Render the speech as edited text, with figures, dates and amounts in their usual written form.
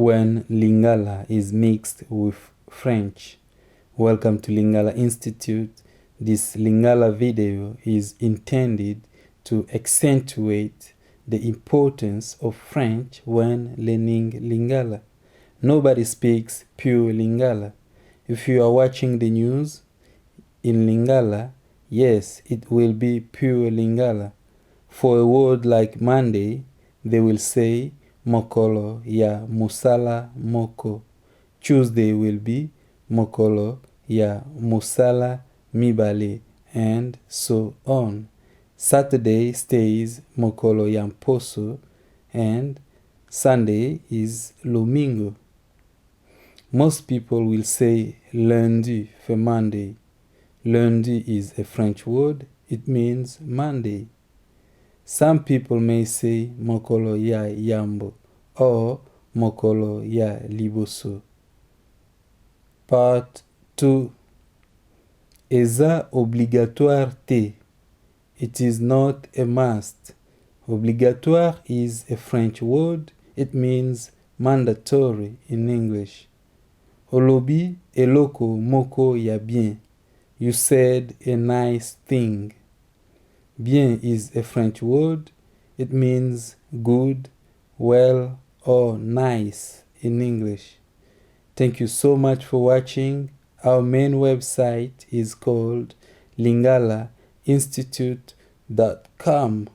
when Lingala is mixed with French. Welcome to Lingala Institute. This Lingala video is intended to accentuate the importance of French when learning Lingala. Nobody speaks pure Lingala. If you are watching the news in Lingala, yes, it will be pure Lingala. For a word like Monday, they will say Mokolo ya Mosala moko. Tuesday will be Mokolo ya Mosala mibale, and so on. Saturday stays Mokolo ya Mpóso, and Sunday is Lomingo. Most people will say Lundi for Monday. Lundi is a French word. It means Monday. Some people may say Mokolo ya yambo or Mokolo ya liboso. Part 2. Eza obligatoire te. It is not a must. Obligatoire is a French word. It means mandatory in English. Olobi, eloko, moko ya bien. You said a nice thing. Bien is a French word. It means good, well, or nice in English. Thank you so much for watching. Our main website is called lingalainstitute.com.